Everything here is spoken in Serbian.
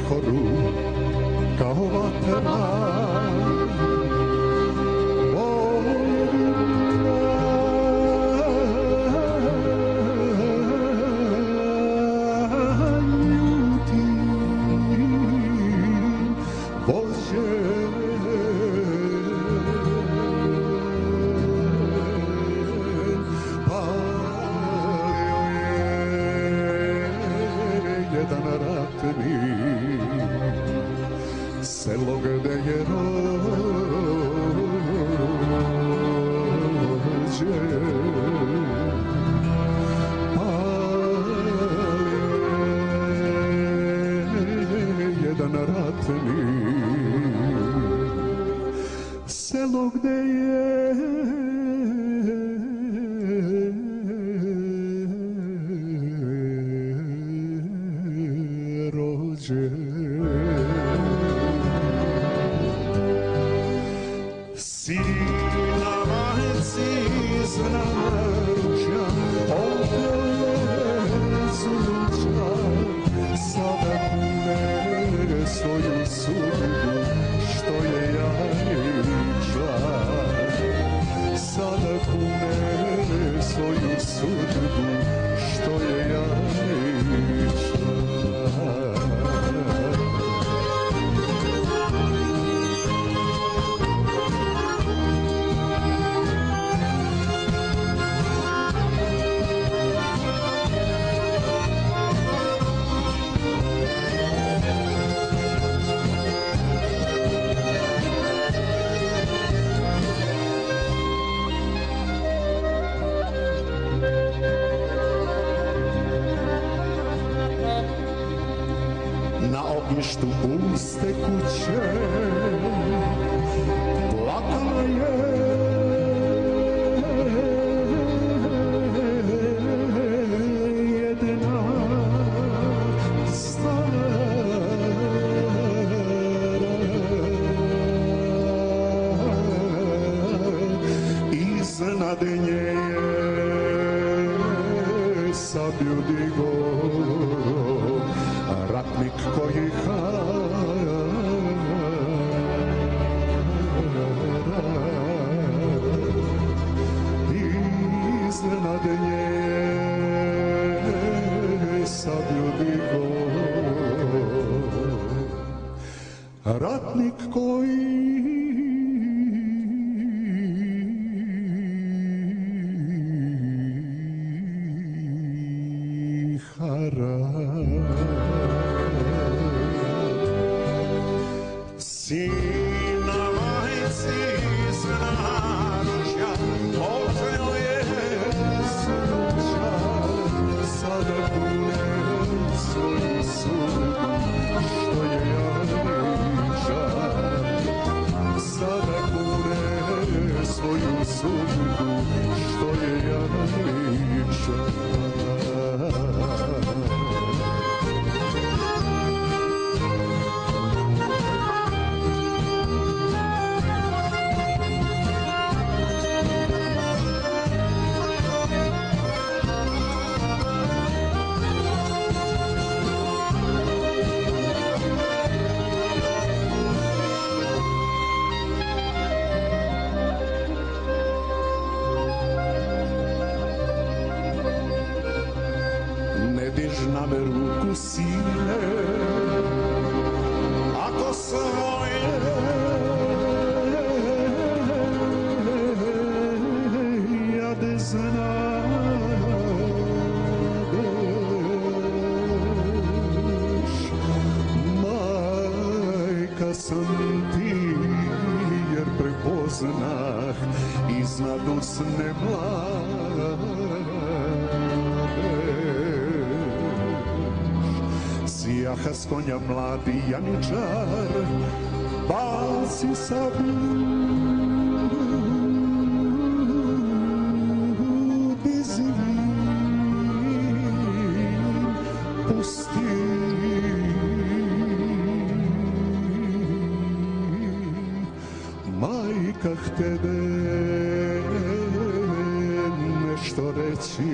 vihoru kao vatra. Selo gde je rođen, jedan ratnik. Selo gde je rođen. Sina majci iz naručja, opet sunča, sada kune svoju sudbu, što je jajča. Sada kune svoju sudbu, što je jajča. Na ognjištu puste kuće plakala je jedna stara. Iznad nje je sablju digo ratnik koji hara. Iznad nje sablju digo ratnik koji hara. Sina majci iz naručja, oteo je sunča, sada kune svoju sudbu, što je jajča. Sada kune svoju sudbu, što je jajča. Na me ruku sine, ako svoje jade znadeš. Majka sam ti, jer prepoznah iznad usne mlade. Sjaha s konja mladi janičar, baci sablju, bizivin, pusti. Majka htede nešto reći,